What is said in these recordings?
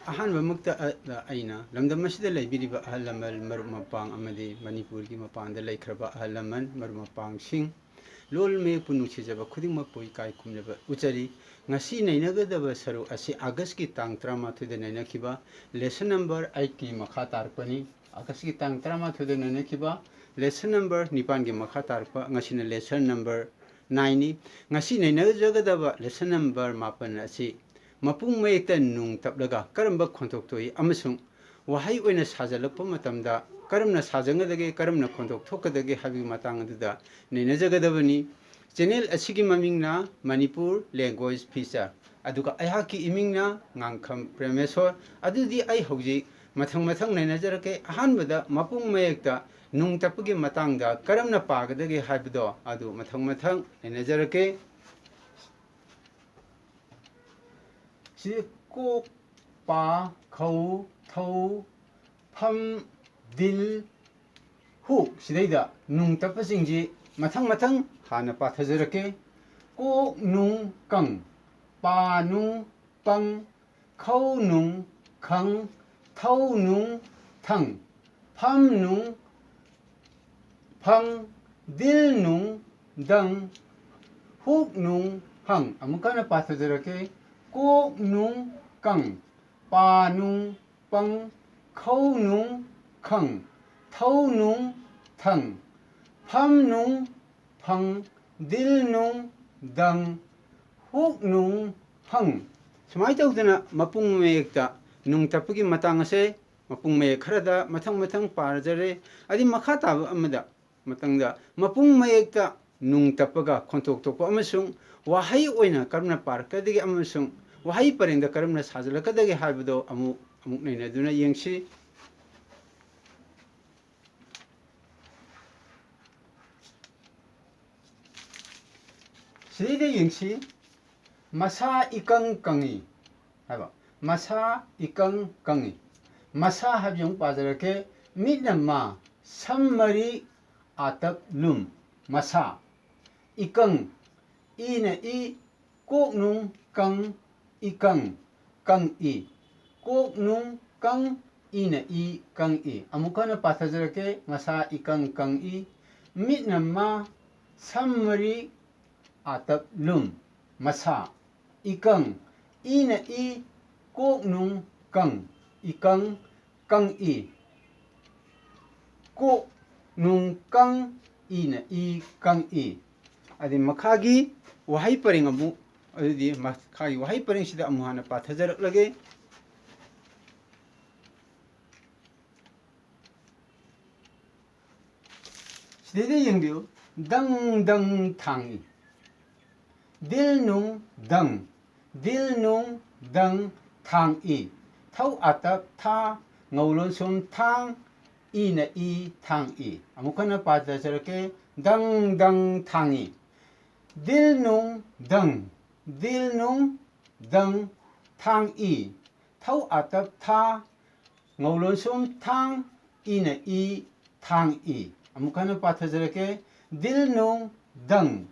ꯑꯍꯥꯟꯕꯃꯛꯇ ꯑꯩꯅ ꯂꯝꯗꯝ ꯑꯁꯤꯗ ꯂꯩꯕꯤꯔꯤꯕ ꯑꯍꯜ ꯂꯃꯟ ꯃꯔꯨꯞ ꯃꯄꯥꯡ ꯑꯃꯗꯤ ꯃꯅꯤꯄꯨꯔꯒꯤ ꯃꯄꯥꯟꯗ ꯂꯩꯈ꯭ꯔꯕ ꯑꯍꯜ ꯂꯃꯟ ꯃꯔꯨꯞ ꯃꯄꯥꯡꯁꯤꯡ ꯂꯣꯜ ꯃꯌꯦꯛꯄꯨ ꯅꯨꯡꯁꯤꯖꯕ ꯈꯨꯗꯤꯡꯃꯛꯄꯨ ꯏꯀꯥꯏ ꯈꯨꯝꯅꯕ ꯎꯠꯆꯔꯤ. ꯉꯁꯤ ꯅꯩꯅꯒꯗꯕ ꯁꯔꯨꯛ ꯑꯁꯤ ꯑꯥꯒꯁꯀꯤ ꯇꯥꯡ 13ꯗ ꯅꯩꯅꯈꯤꯕ ꯂꯦꯁꯟ ꯅꯝꯕꯔ 8ꯀꯤ ꯃꯈꯥ ꯇꯥꯔꯛꯄꯅꯤ. ꯑꯥꯒꯁꯀꯤ ꯇꯥꯡ 13ꯗ ꯅꯩꯅꯈꯤꯕ ꯂꯦꯁꯟ ꯅꯝꯕꯔ 9ꯒꯤ ꯃꯈꯥ ꯇꯥꯔꯛꯄ ꯉꯁꯤꯅ ꯂꯦꯁꯟ ꯅꯝꯕꯔ 9ꯅꯤ. ꯉꯁꯤ ꯅꯩꯅꯖꯒꯗꯕ ꯂꯦꯁꯟ ꯅꯝꯕꯔ 9 ꯑꯁꯤ ꯃꯄꯨꯡ ꯃꯌꯦꯛꯇ ꯅꯨꯡ ꯇꯞꯂꯒ ꯀꯔꯝꯕ ꯈꯣꯟꯊꯣꯛ ꯊꯣꯛꯏ ꯑꯃꯁꯨꯡ ꯋꯥꯍꯩ ꯑꯣꯏꯅ ꯁꯥꯖꯜꯂꯛꯄ ꯃꯇꯝꯗ ꯀꯔꯝꯅ ꯁꯥꯖꯟꯒꯗꯒꯦ ꯀꯔꯝꯅ ꯈꯣꯟꯊꯣꯛ ꯊꯣꯛꯀꯗꯒꯦ ꯍꯥꯏꯕꯒꯤ ꯃꯇꯥꯡ ꯑꯗꯨꯗ ꯅꯩꯅꯖꯒꯗꯕꯅꯤ. ꯆꯦꯅꯦꯜ ꯑꯁꯤꯒꯤ ꯃꯃꯤꯡꯅ ꯃꯅꯤꯄꯨꯔ ꯂꯦꯡꯒ꯭ꯋꯦꯖ ꯐꯤꯆꯔ, ꯑꯗꯨꯒ ꯑꯩꯍꯥꯛꯀꯤ ꯏꯃꯤꯡꯅ ꯉꯥꯡꯈꯝ ꯄ꯭ꯔꯦꯃꯦꯁꯣꯔ. ꯑꯗꯨꯗꯤ ꯑꯩ ꯍꯧꯖꯤꯛ ꯃꯊꯪ ꯅꯩꯅꯖꯔꯛꯀꯦ. ꯑꯍꯥꯟꯕꯗ ꯃꯄꯨꯡ ꯃꯌꯦꯛꯇ ꯅꯨꯡ ꯇꯞꯄꯒꯤ ꯃꯇꯥꯡꯗ ꯀꯔꯝꯅ ꯄꯥꯒꯗꯒꯦ ꯍꯥꯏꯕꯗꯣ ꯑꯗꯨ ꯃꯊꯪ ꯅꯩꯅꯖꯔꯛꯀꯦ. ꯁꯤ ꯀꯣꯛ, ꯄꯥ, ꯈꯧ, ꯊꯧ, ꯐꯝ, ꯗꯤꯜ, ꯍꯨꯛ ꯁꯤꯗꯩꯗ ꯅꯨꯡ ꯇꯞꯄꯁꯤꯡꯁꯤ ꯃꯊꯪ ꯍꯥꯟꯅ ꯄꯥꯊꯖꯔꯛꯀꯦ. ꯀꯣꯛ ꯅꯨꯡ ꯀꯪ, ꯄꯥ ꯅꯨꯡ ꯄꯪ, ꯈꯧ ꯅꯨꯡ ꯈꯪ, ꯊꯧ ꯅꯨꯡ ꯊꯪ, ꯐꯝ ꯅꯨꯡ ꯐꯪ, ꯗꯤꯜ ꯅꯨꯡ ꯗꯪ, ꯍꯨꯛ ꯅꯨꯡ ꯍꯪ. ꯑꯃꯨꯛ ꯍꯟꯅ ꯄꯥꯊꯖꯔꯛꯀꯦ. ꯀꯣꯛ ꯅꯨꯡ ꯀꯪ, ꯄꯥ ꯅꯨꯡ ꯄꯪ, ꯈꯧ ꯅꯨꯡ ꯈꯪ, ꯊꯧ ꯅꯨꯡ ꯊꯪ, ꯐꯝ ꯅꯨꯡ ꯐꯪ, ꯗꯤꯜ ꯅꯨꯡ ꯗꯪ, ꯍꯨꯛ ꯅꯨꯡ ꯍꯪ. ꯁꯨꯃꯥꯏꯅ ꯇꯧꯗꯅ ꯃꯄꯨꯡ ꯃꯌꯦꯛꯇ ꯅꯨꯡ ꯇꯞꯄꯒꯤ ꯃꯇꯥꯡ ꯑꯁꯦ ꯃꯄꯨꯡ ꯃꯌꯦꯛ ꯈꯔꯗ ꯃꯊꯪ ꯄꯥꯔꯖꯔꯦ. ꯑꯗꯩ ꯃꯈꯥ ꯇꯥꯕ ꯑꯃꯗ ꯃꯇꯪꯗ ꯃꯄꯨꯡ ꯃꯌꯦꯛꯇ ꯅꯨꯡ ꯇꯞꯄꯒ ꯈꯣꯟꯊꯣꯛ ꯊꯣꯛꯄ ꯑꯃꯁꯨꯡ ꯋꯥꯍꯩ ꯑꯣꯏꯅ ꯀꯔꯝꯅ ꯄꯥꯔꯛꯀꯗꯒꯦ ꯑꯃꯁꯨꯡ ꯋꯥꯍꯩ ꯄꯔꯦꯡꯗ ꯀꯔꯝꯅ ꯁꯥꯖꯜꯂꯛꯀꯗꯒꯦ ꯍꯥꯏꯕꯗꯣ ꯑꯃꯨꯛ ꯅꯩꯅꯗꯨꯅ ꯌꯦꯡꯁꯤ. ꯁꯤꯗꯩꯗ ꯌꯦꯡꯁꯤ. ꯃꯁꯥ ꯏꯀꯪ ꯀꯪꯏ ꯍꯥꯏꯕ. ꯃꯁꯥ ꯏꯀꯪ ꯀꯪꯏ. ꯃꯁꯥ ꯍꯥꯏꯕꯁꯤ ꯑꯃꯨꯛ ꯄꯥꯖꯔꯛꯀꯦ. ꯃꯤꯠꯅ ꯃꯥ, ꯁꯝ ꯃꯔꯤ, ꯑꯥꯇꯞ ꯂꯨꯝ. ꯃꯁꯥ. ꯏꯀꯪ, ꯏꯅ ꯏ, ꯀꯣꯛ ꯅꯨꯡ ꯀꯪ, 이강, 강이, 꼭눈, 강, 이는 이, 강이. 아무거나 받아들게 마사 이강, 강이, 밑남마, 삼머리, 아답, 룸, 마사, 이강, 이는 이, 꼭눈, 강, 이강, 강이, 꼭눈, 강, 이는 이, 강이. 아디 마카기 와하이 빠링 아무 어디 마카기 와하이 빠링 시다 아무 하나 빠타자락라게 시대대 영비우 덩덩 탕이 딜농 덩 딜농 덩 탕이 타우 아따 타 ngầu sum thang y na y thang y amukana 빠타자락게 덩덩 탕이 Dil nung dang thang i thau atap tha ngolon sum thang ina i thang i amukana pathajarake dil nung dang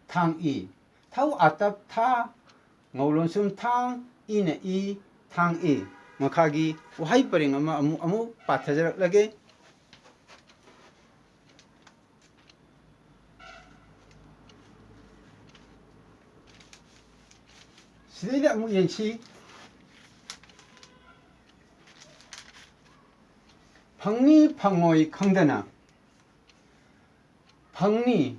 thang i thau atap tha ngolon sum thang ina i thang i makhagi wahai paring ama amu pathajarak 시대에 아무 연시 방리 방어의 강다나 방리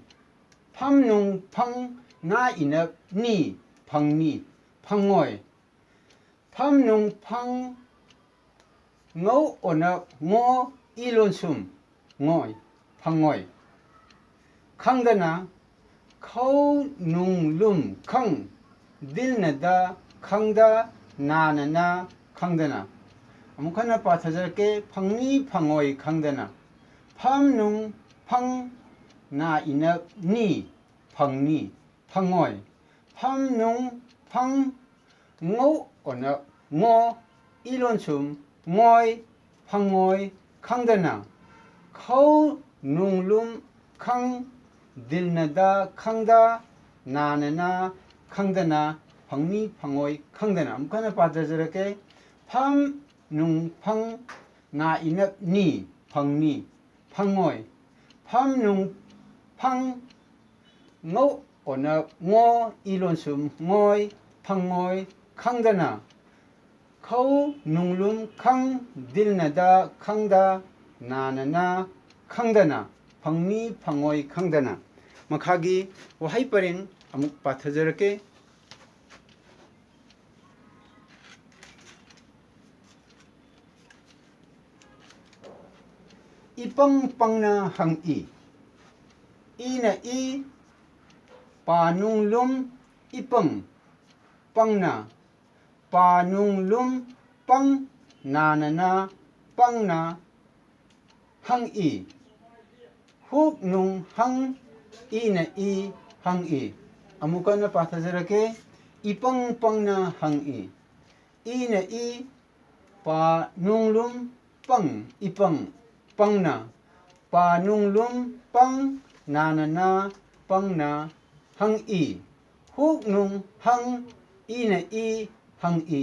팜농 팡 나이납 니 방리 방어의 팜농 팡 ngẫu 언어 ngô 일론숨 ngồi 방어의 강다나 khâu nung lum khang dil na da khangda na na na khangdana amukana pathajarke phangni phangoi khangdana pham nung phang na ina ni phangni phangoi pham nung phang ngô ona ngô ilon sum ngoi phangoi khangdana khâu nung lum khang dil na da khangda na na na khangdana 팡니 팡오이 칸다나 아무카나 빠져저렇게 팜 룽팡 나 이납 니 팡니 팡오이 팜 룽팡 ngô ona ngô ilon sum ngoi phangoi khangdana khau nunglum khang dilnada khangda nanana khangdana phangni phangoi khangdana makhagi wahai parin amuk pathajarake ipang pangna hang i na i panung lum ipang pangna panung lum pang nanana pangna hang i huk nung hang i na i hang i amukana pathajarake ipang pangna hang i na i panung lum pang ipang pangna panung lum pang nanana pangna hang i huk nung hang i na i hang i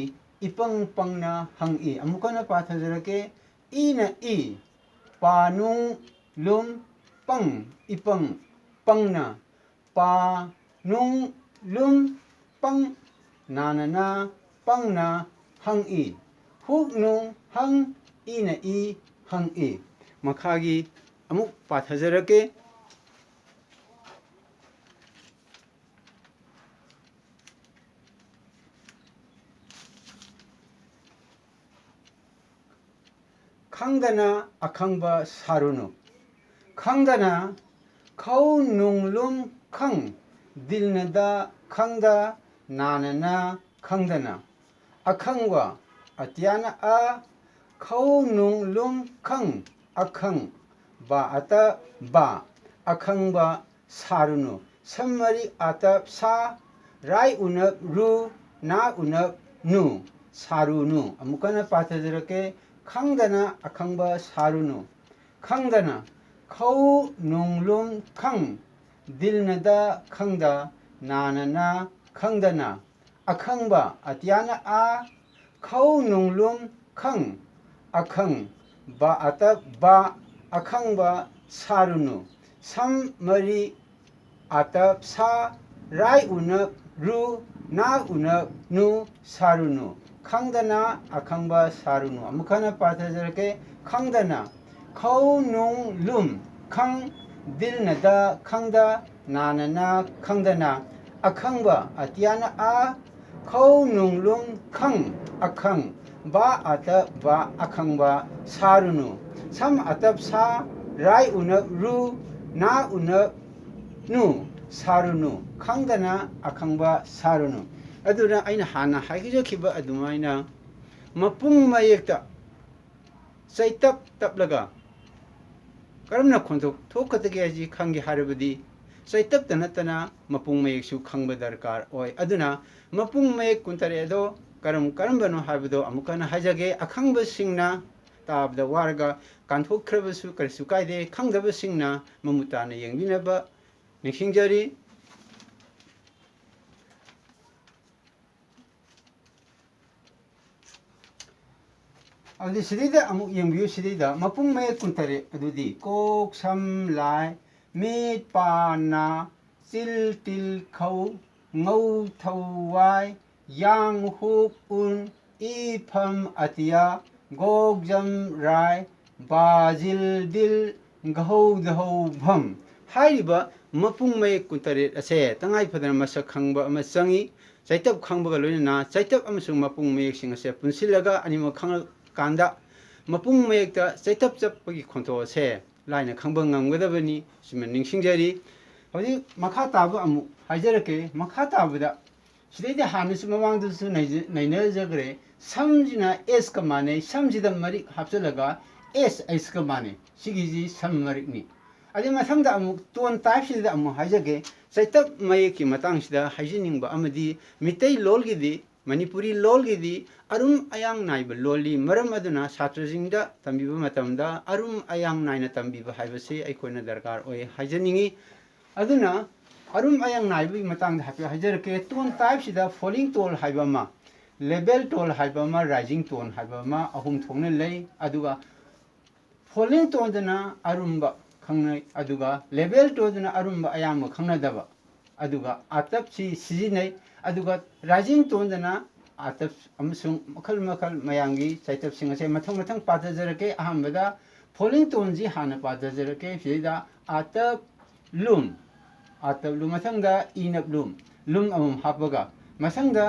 ipang pangna hang i amukana pathajarake i na i panung lum pang ipang pangna panung lum pang nanana pangna hang i huk nung hang i na i hang i makhagi amuk pathajarake khangdana akhangba sarunu khangdana khau nunglum khang dilnada khangda nanana khangdana akhangwa atyana a khau nunglum khang akhang ba ata ba akhangba sarunu sammari ata sa rai unab ru na unab nu sarunu amukana pathajarake khangdana akhangba sarunu khangdana khau nunglum khang dilnada khangda nanana khangdana akhangba atyana a khau nunglum khang akhang ba ata ba akhangba sarunu sam mari ata sa rai unab ru na unab nu sarunu khangdana akhangba sarunu amukana pathajarake khangdana khau nung lum khang dilnada khangda nanana khangdana akhangba atyana a khau nung lum khang akhang ba ata ba akhangba sarunu sam atap sa rai unab ru na unab nu sarunu khangdana akhangba sarunu aduna aina hana hagijakhiba adumaina mapung mayekta saitap taplaga karamna khonthok thokatage aji khangi harabadi saitap tanatana mapung mayeksu khangba darkar oi aduna mapung mayek kuntare do karambano habado amukana hajage akhangba singna tabda warga kanthokkhrabasu karsu kaide khangdaba singna mamutana yengbinaba ningsingjari अभी सिद्धि अमुक यंबियो सिद्धि मपुंग में कुंतरे अदुदी Coke सम लाय meet पाना chill till खौ ngौ थौवाय yang huk un ifam atia gog jam rai bazil dil gahou dahou bham haiba mapung mai kuntare ase tangai phadana masak khangba ama changi chaitab khangba ga loina chaitab amasung mapung mai sing ase punsilaga anima khang kanda mapung mayekta chaitab chapagi khonto se laina khangba ngamgadabani simen ningsingjari hoji makha tabu amu haijarake makha tabuda 시대에 하늘수 마망도수 나이너저그래 삼지나 S 그만에 삼지다 말이 합쳐다가 S S 그만에 시기지 삼마릭니 아니면 삼다 아무 돈 타입시다 아무 하자게 사이탑 마이키 마땅시다 하지닝바 아마디 미테이 롤기디 Manipuri लोलगिदी अरुम Ayang नाइब lolly मरम अदुना छात्रजिंगदा तंबिबा मतमदा अरुम अयांग नाइना तंबिबा हाइबसे अइकोना दरकार ओय हाइजनिंगी अदुना ꯑꯔꯨꯝ ꯑꯌꯥꯡ ꯅꯥꯏꯕꯒꯤ ꯃꯇꯥꯡꯗ ꯍꯥꯏꯐꯦꯠ ꯍꯥꯏꯖꯔꯛꯀꯦ tone ꯇꯥꯏꯞꯁꯤꯗ ꯐꯣꯂꯤꯡ tone ꯍꯥꯏꯕ ꯑꯃ ꯂꯦꯕꯦꯜ tone ꯍꯥꯏꯕ ꯑꯃ ꯔꯥꯏꯖꯤꯡ ꯇꯣꯟ ꯍꯥꯏꯕ ꯑꯃ ꯑꯍꯨꯝ ꯊꯣꯛꯅ ꯂꯩ ꯑꯗꯨꯒ ꯐꯣꯂꯤꯡ ꯇꯣꯟꯗꯅ ꯑꯔꯨꯝꯕ ꯈꯪꯅꯩ ꯑꯗꯨꯒ ꯂꯦꯕꯦꯜ ꯇꯣꯟꯗꯅ ꯑꯔꯨꯝꯕ ꯑꯌꯥꯝꯕ ꯈꯪꯅꯗꯕ ꯑꯗꯨꯒ ꯑꯥꯇꯞꯁꯤ ꯁꯤꯖꯤꯟꯅꯩ ꯑꯗꯨꯒ ꯔꯥꯏꯖꯤꯡ ꯇꯣꯟꯗꯅ ꯑꯥꯇꯞ ꯑꯃꯁꯨꯡ ꯃꯈꯜ ꯃꯈꯜ ꯃꯌꯥꯝꯒꯤ ꯆꯩꯇꯞꯁꯤꯡ ꯑꯁꯦ ꯃꯊꯪ ꯃꯊꯪ ꯄꯥꯖꯖꯔꯛꯀꯦ ꯑꯍꯥꯟꯕꯗ ꯐꯣꯂꯤꯡ ꯇꯣꯟꯁꯤ ꯍꯥꯟꯅ ꯄꯥꯖꯖꯔꯛꯀꯦ ꯁꯤꯗꯩꯗ ꯑꯥꯇꯞ ꯂꯨꯝ ꯑꯥꯇꯞ ꯂꯨꯝ ꯃꯊꯪꯗ ꯏꯅꯞ ꯂꯨꯝ ꯂꯨꯝ ꯑꯃꯃꯝ ꯍꯥꯞꯄꯒ ꯃꯊꯪꯗ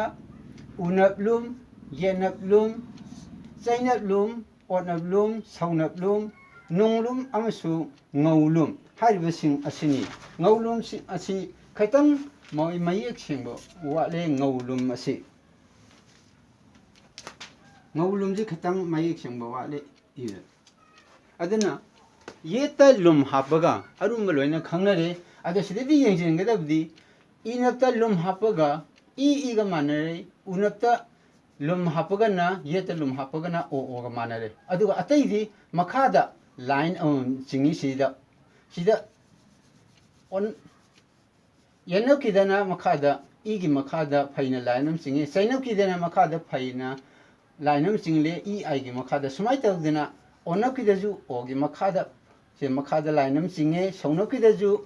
ꯎꯅꯞ ꯂꯨꯝ ꯌꯦꯠꯅꯞ ꯂꯨꯝ ꯆꯩꯅꯞ ꯂꯨꯝ ꯑꯣꯠꯅꯞ ꯂꯨꯝ ꯁꯧꯅꯞ ꯂꯨꯝ ꯅꯨꯡꯂꯨꯝ ꯑꯃꯁꯨꯡ ꯉꯧꯂꯨꯝ ꯍꯥꯏꯔꯤꯕꯁꯤꯡ ꯑꯁꯤꯅꯤ ꯉꯧꯂꯨꯝꯁꯤꯡ ꯑꯁꯤ ꯈꯤꯇꯪ ꯃꯌꯦꯛ ꯁꯦꯡꯕ ꯋꯥꯠꯂꯦ ꯉꯧꯂꯨꯝ ꯑꯁꯤ ꯉꯧꯂꯨꯝꯁꯤ ꯈꯤꯇꯪ ꯃꯌꯦꯛ ꯁꯦꯡꯕ ꯋꯥꯠꯂꯦ ꯏꯕ ꯑꯗꯨꯅ ꯌꯦꯠꯇ ꯂꯨꯝ ꯍꯥꯞꯄꯒ ꯑꯔꯨꯝꯕ ꯂꯣꯏꯅ ꯈꯪꯅꯔꯦ ꯑꯗꯣ ꯁꯤꯗꯗꯤ ꯌꯦꯡꯁꯤꯟꯒꯗꯕꯗꯤ ꯏꯅꯞꯇ ꯂꯨꯝ ꯍꯥꯞꯄꯒ ꯏꯒ ꯃꯥꯟꯅꯔꯦ ꯎꯅꯞꯇ ꯂꯨꯝ ꯍꯥꯞꯄꯒꯅ ꯌꯦꯠꯇ ꯂꯨꯝ ꯍꯥꯞꯄꯒꯅ ꯑꯣꯒ ꯃꯥꯟꯅꯔꯦ ꯑꯗꯨꯒ ꯑꯇꯩꯗꯤ ꯃꯈꯥꯗ ꯂꯥꯏꯟ ꯑꯃꯃꯝ ꯆꯤꯡꯉꯤ sida on yenokidana makada igi makada phaina lainam chingi sainokidana makada phaina lainam chingle I aigi makada sumai tawdena onokidaju ogi makada se makada lainam chinge saunokidaju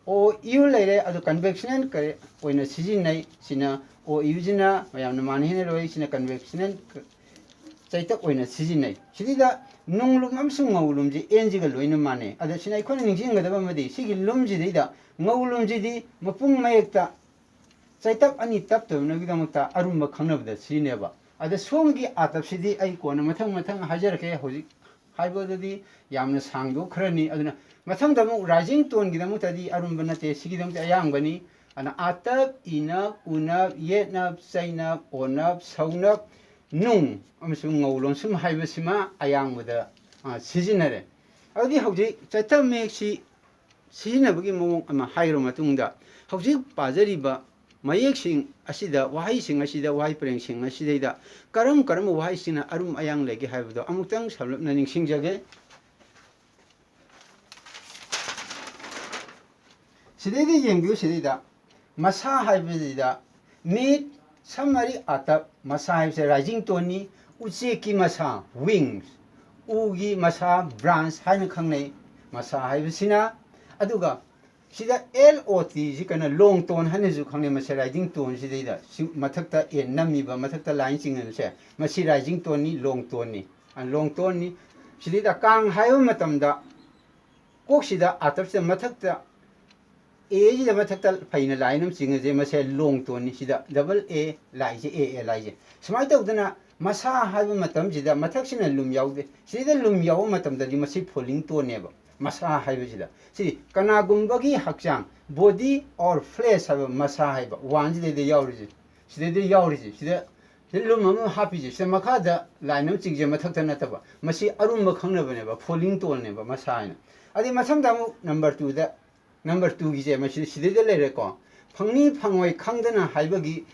o iu leire adu convectional kare oina sijinai sina o iujina mayamna manhine roi sina convectional chaitak oina sijinai sidida nunglum amsung ngawlum ji enjiga loina mane ada sina ikon ningjingadaba madi sigi lumji deida ngawlum ji di mapung mayekta chaitak ani tap to nagidamata arumba khangnabda sineba ada somgi atap sidi ai kona mathang mathang hajarake hoji haibodadi yamna sangdo khrani aduna mathang damu rising tone gidamutadi arumba nate sigidamta ayambani ana atap ina una yetna chaina onap saunap nung amasung ngawlon sum haibasima ayangbuda sijinare adi hauji chaitak meksi sijinabagi mawong ama hairo matungda hauji pajariba mayeksin asida wahaising asida wahai prengsing asidaida karam wahaisina arum ayang legi haibado amutang samlapna ningsingjage sidaidi yengbiu sidaida masa haibadida mid samari atap masa haibse rising tone uche ki masa wings ugi masa branch haina khangnei masa haibsina aduga sida LOT ji kana long tone haneju khangne masa rising tone sidaida mathakta n namiba mathakta line chingna se masi rising tone ni long tone ni an long tone ni sidaida kang hayo matamda kok sida atap se mathakta A ji da mathakta phaina line am chinga je masa long tone ni sida double A line je A line je smai tawdana masa haiba matam sida mathaksina lum yaude sida lum yaw matam da di masi falling tone neba masa haiba sida si kana gumbagi hakchang body or flesh haiba masa haiba wan ji de yauriji sida lum am happy ji sida makha da line am chingje mathakta nataba masi arumba khangnaba neba falling tone neba masa haina adi masam damu number 2 gi je masi sida lere ko phangni phangwai khangdana haibagi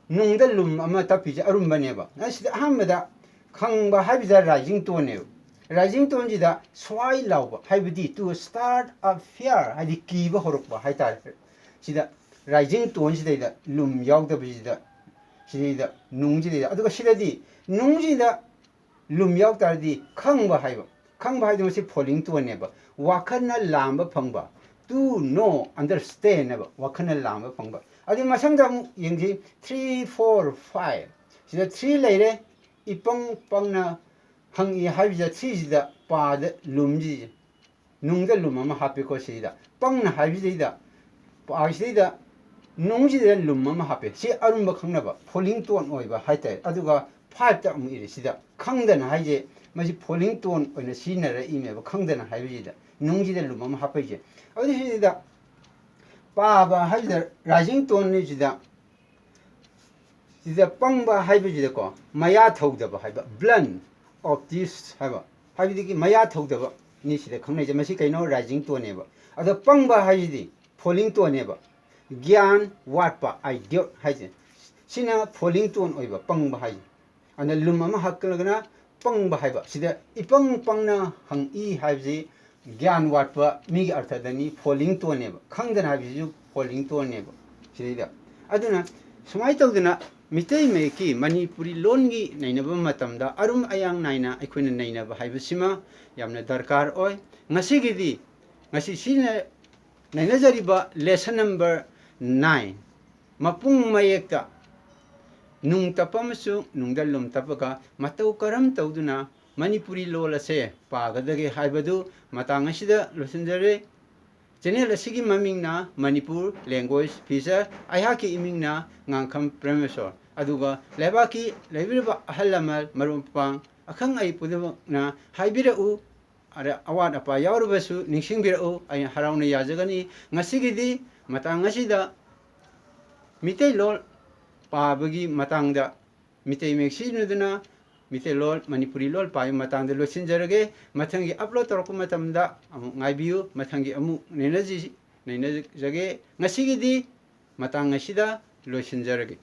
nungda lum ama tapije arumba neba asida ahamada khangba haibida rising tone ne rising tone jida swai lauba haibidi to start a fear hadi kiba horokba haitar sida rising tone sida lum yaudabida sida nungjida aduga sidadi nungjida lum yaudtardi khangba haidu masi falling tone neba wakhana lamba phangba to know understand neba wakhana lamba phangba adi masangda yengji 3 4 5 sida 3 leire ipang pangna hangi haibja 3 sida paada lumji nungda lumama happy ko sida pangna haibjida pa sida nungji de lumama happy si arumba khangnaba falling tone oiba haitai aduga 5 ta iri sida khangdana haije maji falling tone oina sinara imeba khangdana haibjida nungji de lumama happy je adi sida Baba haida rising tone ni jida pangba haibjida ko maya thogdaba haiba blend of this haiba haibidi maya thogdaba ni sida khangnai je masi kaino rising tone neba ado pangba haidi falling tone neba gyan watpa idea haije sina falling tone oiba pangba hai ana lum ama haklagana pangba haiba sida ipang pangna hangi haibji gyan watpa mi gi arthadani falling tone neba khangdana haibji holding ꯇꯣꯟꯅꯦꯕ ꯁꯤꯗꯩꯗ ꯑꯗꯨꯅ ꯁꯨꯃꯥꯏꯅ ꯇꯧꯗꯅ ꯃꯤꯇꯩ ꯃꯌꯦꯛꯀꯤ ꯃꯅꯤꯄꯨꯔꯤ ꯂꯣꯟꯒꯤ ꯅꯩꯅꯕ ꯃꯇꯝꯗ ꯑꯔꯨꯝ ꯑꯌꯥꯡ ナꯏꯅ ꯑꯩꯈꯣꯏꯅ ꯅꯩꯅꯕ ꯍꯥꯏꯕꯁꯤꯃ ꯌꯥꯝꯅ ꯗꯔꯀꯥꯔ ꯑꯣꯏ ꯉꯁꯤꯒꯤꯗꯤ ꯉꯁꯤ ꯁꯤꯅ ꯅꯩꯅꯖꯔꯤꯕ ꯂꯦꯁꯟ ꯅꯝꯕꯔ 9 ꯃꯄꯨꯡ ꯃꯌꯦꯛꯇ ꯅꯨꯡ ꯇꯞꯄ ꯑꯃꯁꯨꯡ ꯅꯨꯡꯗ ꯂꯨꯝ ꯇꯞꯄꯒ ꯃꯇꯧ ꯀꯔꯝ ꯇꯧꯗꯨꯅ ꯃꯅꯤꯄꯨꯔꯤ ꯂꯣꯜ ꯑꯁꯦ ꯄꯥꯒꯗꯒꯦ ꯍꯥꯏꯕꯗꯨ ꯃꯇꯥꯡ ꯑꯁꯤꯗ ꯂꯣꯏꯁꯤꯟꯖꯔꯦ ꯆꯦꯅꯦꯜ ꯑꯁꯤꯒꯤ ꯃꯃꯤꯡꯅ ꯃꯅꯤꯄꯨꯔ ꯂꯦꯡꯒ꯭ꯋꯦꯖ ꯐꯤꯆꯔ ꯑꯩꯍꯥꯛꯀꯤ ꯏꯃꯤꯡꯅ ꯉꯥꯡꯈꯝ ꯄ꯭ꯔꯦꯃꯦꯁꯣꯔ ꯑꯗꯨꯒ ꯂꯩꯕꯥꯛꯀꯤ ꯂꯩꯕꯤꯔꯤꯕ ꯑꯍꯜ ꯂꯃꯟ ꯃꯔꯨꯞ ꯃꯄꯥꯡ ꯑꯈꯪ ꯑꯍꯩ ꯄꯨꯝꯅꯃꯛꯅ ꯍꯥꯏꯕꯤꯔꯛꯎ ꯑꯋꯥꯠ ꯑꯄꯥ ꯌꯥꯎꯔꯕꯁꯨ ꯅꯤꯡꯁꯤꯡꯕꯤꯔꯛꯎ ꯑꯩꯅ ꯍꯔꯥꯎꯅ ꯌꯥꯖꯒꯅꯤ ꯉꯁꯤꯒꯤꯗꯤ ꯃꯇꯥꯡ ꯑꯁꯤꯗ ꯃꯤꯇꯩꯂꯣꯟ ꯄꯥꯕꯒꯤ ꯃꯇꯥꯡꯗ ꯃꯤꯇꯩ ꯃꯌꯦꯛ ꯁꯤꯖꯤꯟꯅꯗꯨꯅ ꯃꯤꯇꯩꯂꯣꯟ ꯃꯅꯤꯄꯨꯔꯤ ꯂꯣꯟ ꯄꯥꯕꯒꯤ ꯃꯇꯥꯡꯗ ꯂꯣꯏꯁꯤꯟꯖꯔꯒꯦ ꯃꯊꯪꯒꯤ ꯑꯞꯂꯣꯗ ꯇꯧꯔꯛꯄ ꯃꯇꯝꯗ ꯑꯃꯨꯛ ꯉꯥꯏꯕꯤꯌꯨ ꯃꯊꯪꯒꯤ ꯑꯃꯨꯛ ꯅꯩꯅꯖꯒꯦ ꯉꯁꯤꯒꯤꯗꯤ ꯃꯇꯥꯡ ꯑꯁꯤꯗ ꯂꯣꯏꯁꯤꯟꯖꯔꯒꯦ